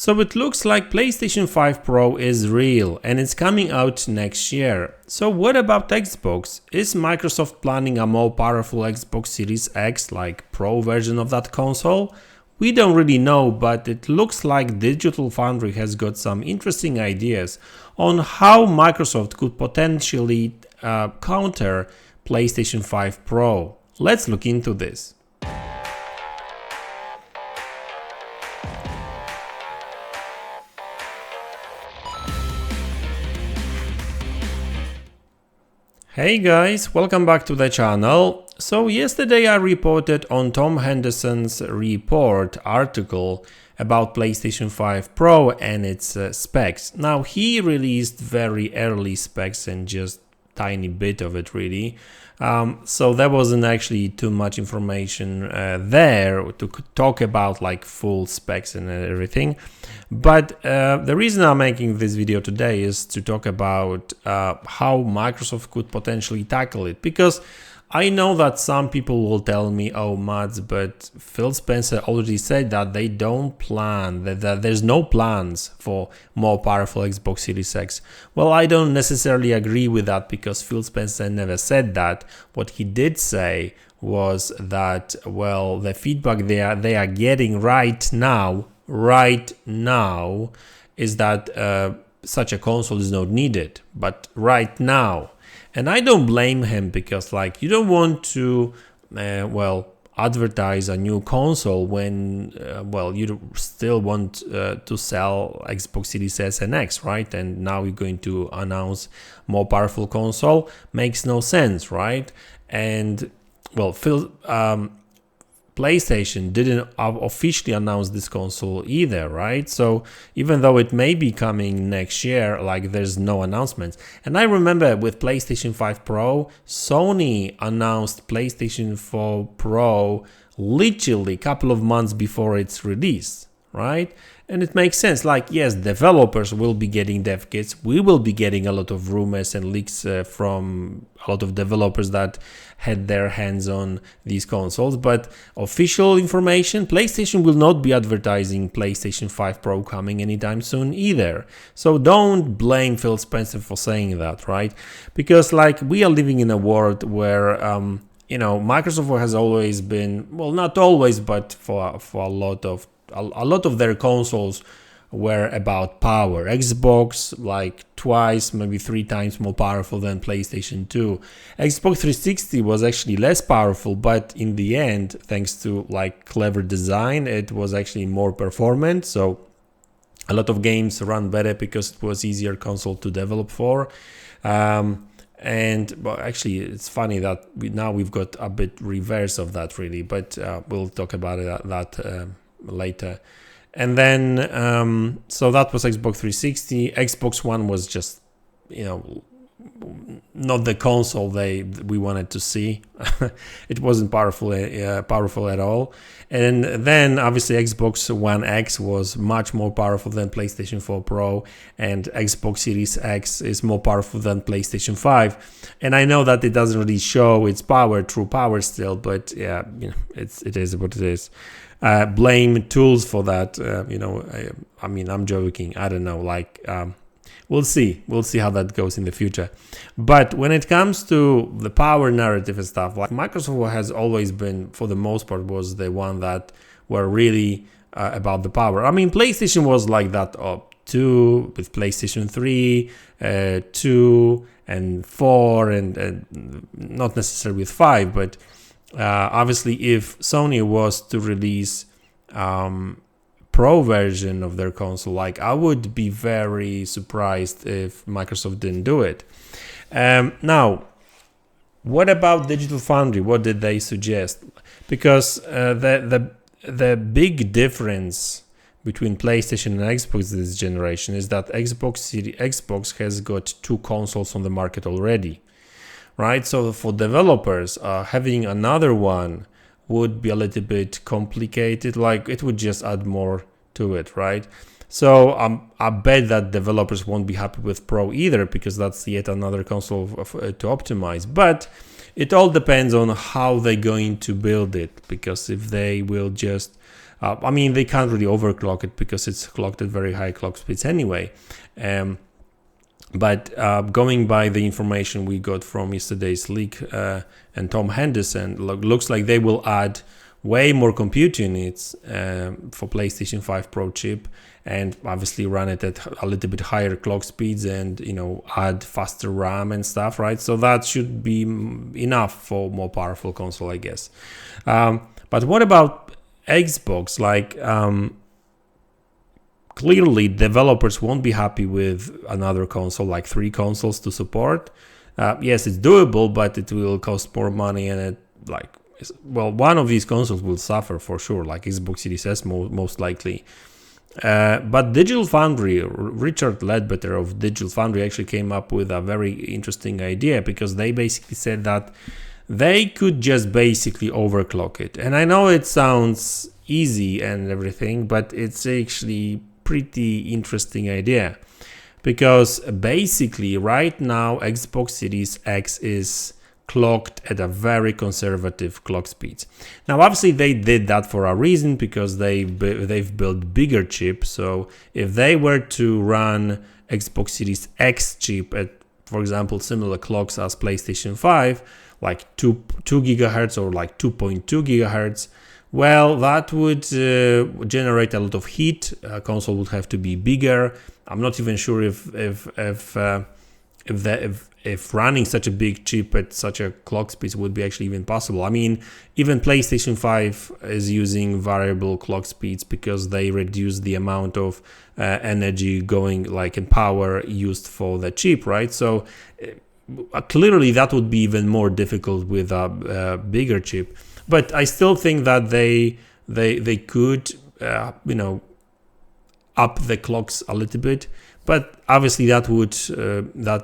So it looks like PlayStation 5 Pro is real and it's coming out next year. So what about Xbox? Is Microsoft planning a more powerful Xbox Series X, like Pro version of that console? We don't really know, but it looks like Digital Foundry has got some interesting ideas on how Microsoft could potentially counter PlayStation 5 Pro. Let's look into this. Hey guys, welcome back to the channel. So yesterday I reported on Tom Henderson's report article about PlayStation 5 Pro and its specs. Now he released very early specs and just tiny bit of it really. So there wasn't actually too much information there to talk about like full specs and everything. But the reason I'm making this video today is to talk about how Microsoft could potentially tackle it, because I know that some people will tell me, oh MaDz, but Phil Spencer already said that they don't plan, that there's no plans for more powerful Xbox Series X. Well, I don't necessarily agree with that, because Phil Spencer never said that. What he did say was that, well, the feedback they are getting right now is that such a console is not needed, but right now. And I don't blame him, because like you don't want to advertise a new console when you still want to sell Xbox Series S and X, right? And now you're going to announce more powerful console. Makes no sense, right? And well, PlayStation didn't officially announce this console either, right? So even though it may be coming next year, like there's no announcements. And I remember with PlayStation 5 Pro, Sony announced PlayStation 4 Pro literally a couple of months before its release, right? And it makes sense, like yes, developers will be getting dev kits. We will be getting a lot of rumors and leaks from a lot of developers that had their hands on these consoles, but official information, PlayStation will not be advertising PlayStation 5 Pro coming anytime soon either. So don't blame Phil Spencer for saying that, right? Because like we are living in a world where Microsoft has always been, well, not always, but for a lot of their consoles were about power. Xbox like twice, maybe 3 times more powerful than PlayStation 2. Xbox 360 was actually less powerful, but in the end, thanks to like clever design, it was actually more performant. So a lot of games run better because it was easier console to develop for. And well, actually, it's funny that we've got a bit reverse of that really, but we'll talk about that later. And then so that was Xbox 360. Xbox One was just not the console we wanted to see. It wasn't powerful at all. And then obviously Xbox One X was much more powerful than PlayStation 4 Pro, and Xbox Series X is more powerful than PlayStation 5. And I know that it doesn't really show its true power still, but yeah, it is what it is. Blame tools for that. I mean, I'm joking. I don't know. Like, we'll see how that goes in the future. But when it comes to the power narrative and stuff, like Microsoft has always been, for the most part, was the one that were really about the power. I mean, PlayStation was like that too, with PlayStation 3, 2, and 4, and not necessarily with 5, but obviously, if Sony was to release Pro version of their console, like I would be very surprised if Microsoft didn't do it. Now, what about Digital Foundry? What did they suggest? Because the big difference between PlayStation and Xbox this generation is that Xbox has got 2 consoles on the market already. Right, so for developers, having another one would be a little bit complicated. Like it would just add more to it, right? So I bet that developers won't be happy with Pro either, because that's yet another console to optimize. But it all depends on how they're going to build it, because if they will just I mean, they can't really overclock it because it's clocked at very high clock speeds anyway. But going by the information we got from yesterday's leak and Tom Henderson, looks like they will add way more compute units for PlayStation 5 Pro chip, and obviously run it at a little bit higher clock speeds, and add faster RAM and stuff, right? So that should be enough for more powerful console, I guess. But what about Xbox? Like, clearly developers won't be happy with another console, like 3 consoles to support. Yes, it's doable, but it will cost more money, and one of these consoles will suffer for sure, like Xbox Series S most likely. But Digital Foundry, Richard Ledbetter of Digital Foundry actually came up with a very interesting idea, because they basically said that they could just basically overclock it. And I know it sounds easy and everything, but it's actually pretty interesting idea, because basically right now Xbox Series X is clocked at a very conservative clock speeds. Now obviously they did that for a reason, because they've built bigger chip. So if they were to run Xbox Series X chip at, for example, similar clocks as PlayStation 5, like 2 gigahertz or like 2.2 gigahertz, well, that would generate a lot of heat. Console would have to be bigger. I'm not even sure if running such a big chip at such a clock speed would be actually even possible. I mean, even PlayStation 5 is using variable clock speeds, because they reduce the amount of energy going, like, in power used for the chip, right? So clearly that would be even more difficult with a bigger chip. But I still think that they could up the clocks a little bit. But obviously that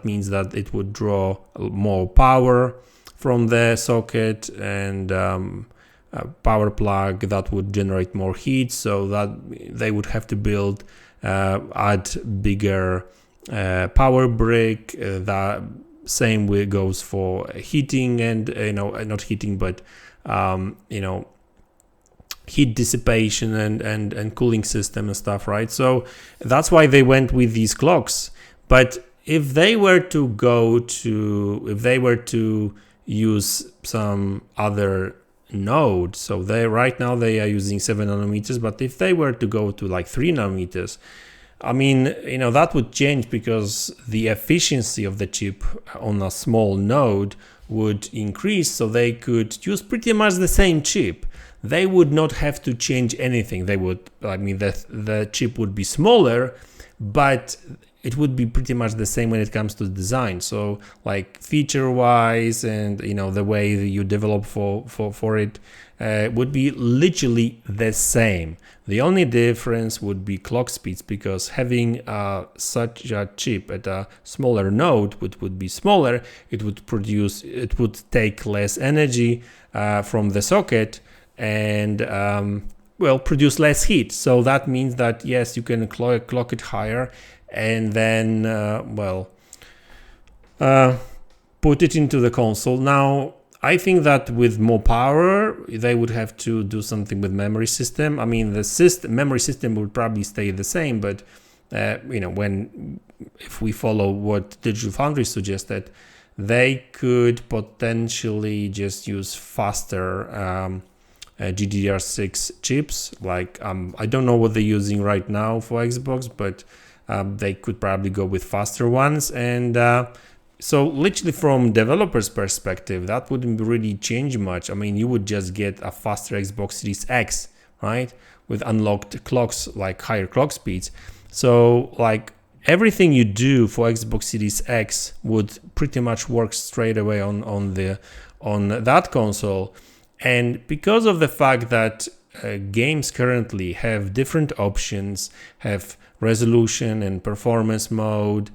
means that it would draw more power from the socket, and a power plug that would generate more heat, so that they would have to add bigger power brick. That same way goes for heating, and not heating, but heat dissipation and cooling system and stuff, right? So that's why they went with these clocks. But if they were to use some other node, so right now they are using 7 nanometers, but if they were to go to like 3 nanometers, I mean, that would change, because the efficiency of the chip on a small node would increase, so they could use pretty much the same chip. They would not have to change anything. The chip would be smaller, but it would be pretty much the same when it comes to design. So like feature wise, and the way that you develop for it would be literally the same. The only difference would be clock speeds, because having such a chip at a smaller node would be smaller. It would take less energy from the socket, and produce less heat. So that means that yes, you can clock it higher, and then put it into the console. Now I think that with more power they would have to do something with memory system. I mean, the memory system would probably stay the same, but if we follow what Digital Foundry suggested, they could potentially just use faster GDDR6 chips. Like I don't know what they're using right now for Xbox, but they could probably go with faster ones. And so literally from developers' perspective, that wouldn't really change much. I mean, you would just get a faster Xbox Series X, right? With unlocked clocks, like higher clock speeds. So like everything you do for Xbox Series X would pretty much work straight away on that console. And because of the fact that games currently have different options, have resolution and performance mode,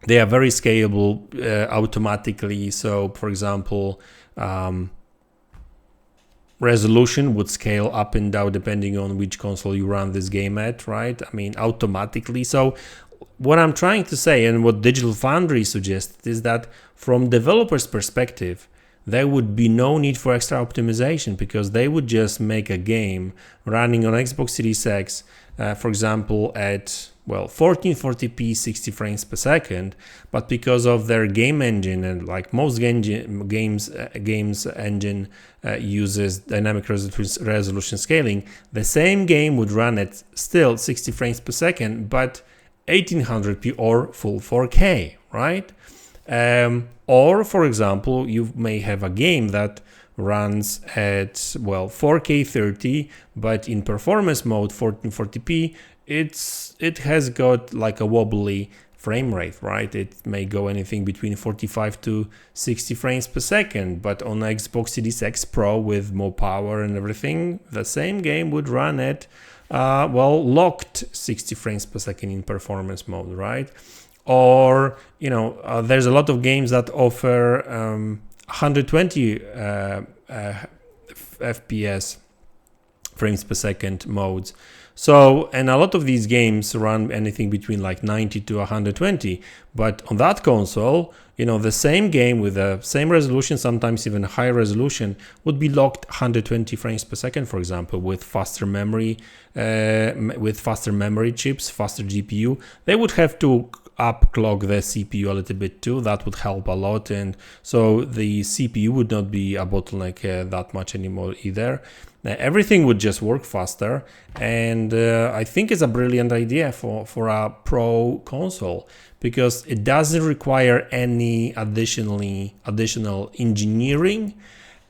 they are very scalable automatically. So for example, resolution would scale up and down depending on which console you run this game at, right? I mean, automatically. So what I'm trying to say, and what Digital Foundry suggests, is that from developers' perspective, there would be no need for extra optimization, because they would just make a game running on Xbox Series X, for example, at 1440p 60 frames per second, but because of their game engine, and like most games engine uses dynamic resolution scaling, the same game would run at still 60 frames per second, but 1800p or full 4K, right? Or for example, you may have a game that runs at 4K 30, but in performance mode 1440p, it has got like a wobbly frame rate, right? It may go anything between 45 to 60 frames per second, but on Xbox Series X Pro with more power and everything, the same game would run at locked 60 frames per second in performance mode, right? Or there's a lot of games that offer 120 FPS frames per second modes. So, and a lot of these games run anything between like 90 to 120, but on that console, the same game with the same resolution, sometimes even higher resolution, would be locked 120 frames per second, for example, with faster memory chips, faster GPU. They would have to upclock the CPU a little bit too. That would help a lot, and so the CPU would not be a bottleneck that much anymore either. Everything would just work faster, and I think it's a brilliant idea for a pro console, because it doesn't require any additional engineering.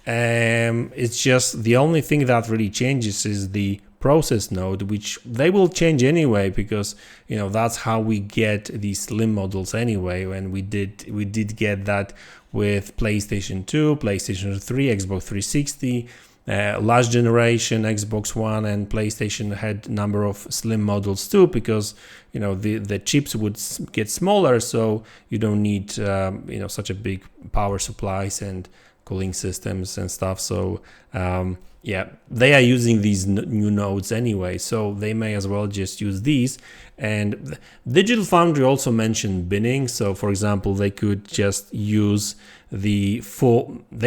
It's just the only thing that really changes is the process node, which they will change anyway, because that's how we get these slim models anyway, and we did get that with PlayStation 2, PlayStation 3, Xbox 360. Last generation Xbox One and PlayStation had number of slim models too, because the chips would get smaller, so you don't need such a big power supplies and cooling systems and stuff. So they are using these new nodes anyway, so they may as well just use these. And Digital Foundry also mentioned binning. So for example, they could just use they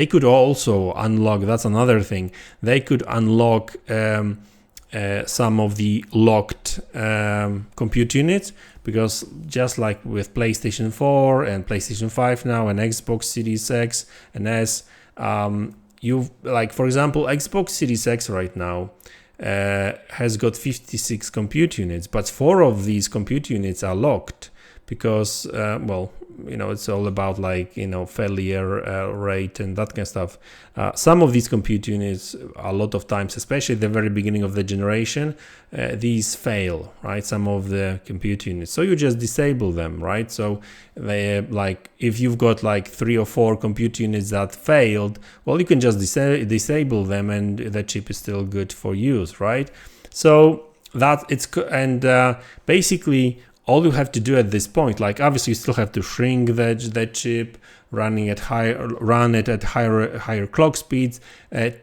could also unlock, that's another thing, they could unlock some of the locked compute units, because just like with PlayStation 4 and PlayStation 5 now and Xbox Series X and S, for example, Xbox Series X right now has got 56 compute units, but 4 of these compute units are locked, because it's all about failure rate and that kind of stuff. Some of these compute units, a lot of times, especially at the very beginning of the generation, these fail, right? Some of the compute units, so you just disable them, right? So they if you've got 3 or 4 compute units that failed, you can just disable them, and the chip is still good for use, right? So basically all you have to do at this point, obviously you still have to shrink that chip, run it at higher clock speeds,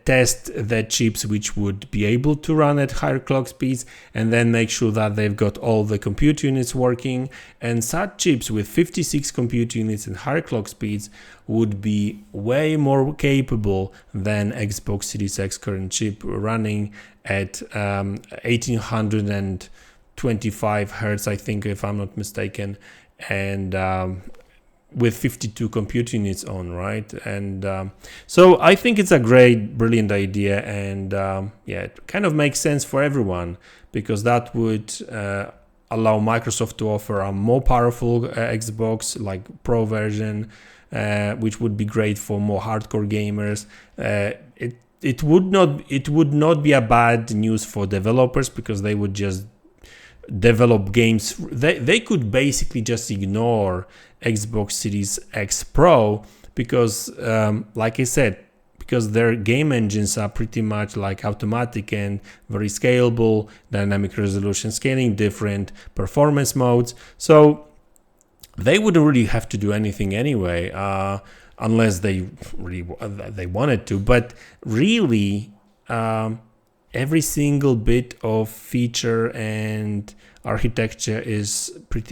test the chips which would be able to run at higher clock speeds, and then make sure that they've got all the compute units working. And such chips with 56 compute units and higher clock speeds would be way more capable than Xbox Series X current chip, running at 1825 hertz, I think, if I'm not mistaken, and with 52 compute units on, right? And so I think it's a brilliant idea, and it kind of makes sense for everyone, because that would allow Microsoft to offer a more powerful Xbox, like Pro version, which would be great for more hardcore gamers. It would not be a bad news for developers, because they would just develop games. They could basically just ignore Xbox Series X Pro, because like I said, because their game engines are pretty much automatic and very scalable, dynamic resolution scaling, different performance modes, so they wouldn't really have to do anything anyway, unless they wanted to. But really, every single bit of feature and architecture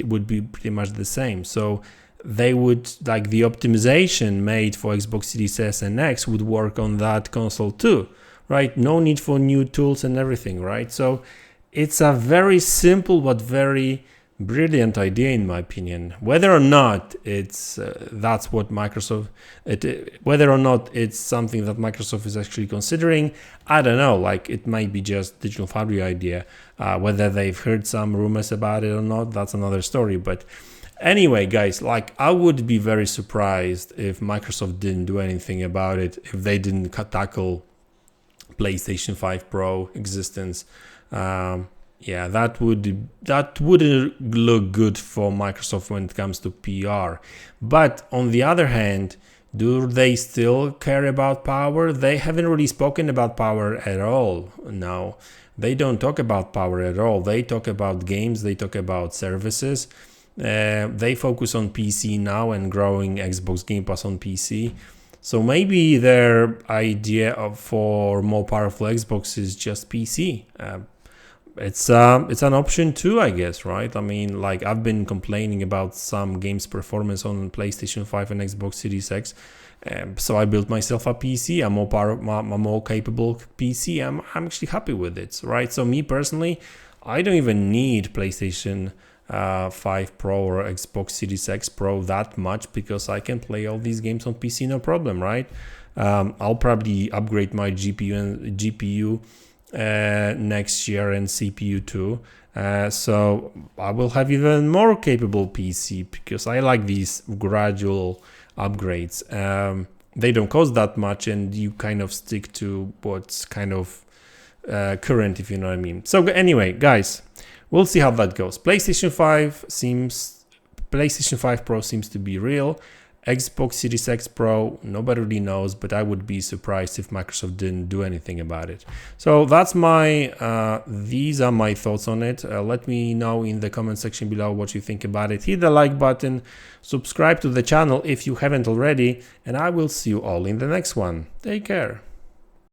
would be pretty much the same. So they would, like, the optimization made for Xbox Series S and X would work on that console too, right? No need for new tools and everything, right? So it's a very simple but very brilliant idea, in my opinion. Whether or not it's that's what Microsoft, whether or not it's something that Microsoft is actually considering, I don't know. Like, it might be just Digital Foundry idea. Whether they've heard some rumors about it or not, that's another story. But anyway, guys, like, I would be very surprised if Microsoft didn't do anything about it, if they didn't tackle PlayStation 5 Pro existence. Yeah, that wouldn't look good for Microsoft when it comes to PR. But on the other hand, do they still care about power? They haven't really spoken about power at all. No, they don't talk about power at all. They talk about games, they talk about services. They focus on PC now and growing Xbox Game Pass on PC. So maybe their idea for more powerful Xbox is just PC. It's an option too, I guess, right? I mean, like, I've been complaining about some games performance on PlayStation 5 and Xbox Series X, so I built myself a PC, a more capable PC. I'm actually happy with it, right? So me personally, I don't even need PlayStation 5 Pro or Xbox Series X Pro that much, because I can play all these games on PC, no problem, right? I'll probably upgrade my GPU next year, and CPU too, so I will have even more capable PC, because I like these gradual upgrades. They don't cost that much, and you kind of stick to what's kind of current, if you know what I mean. So anyway, guys, we'll see how that goes. PlayStation 5 Pro seems to be real. Xbox Series X Pro, nobody really knows, but I would be surprised if Microsoft didn't do anything about it. So that's these are my thoughts on it. Let me know in the comment section below what you think about it. Hit the like button, subscribe to the channel if you haven't already, and I will see you all in the next one. Take care.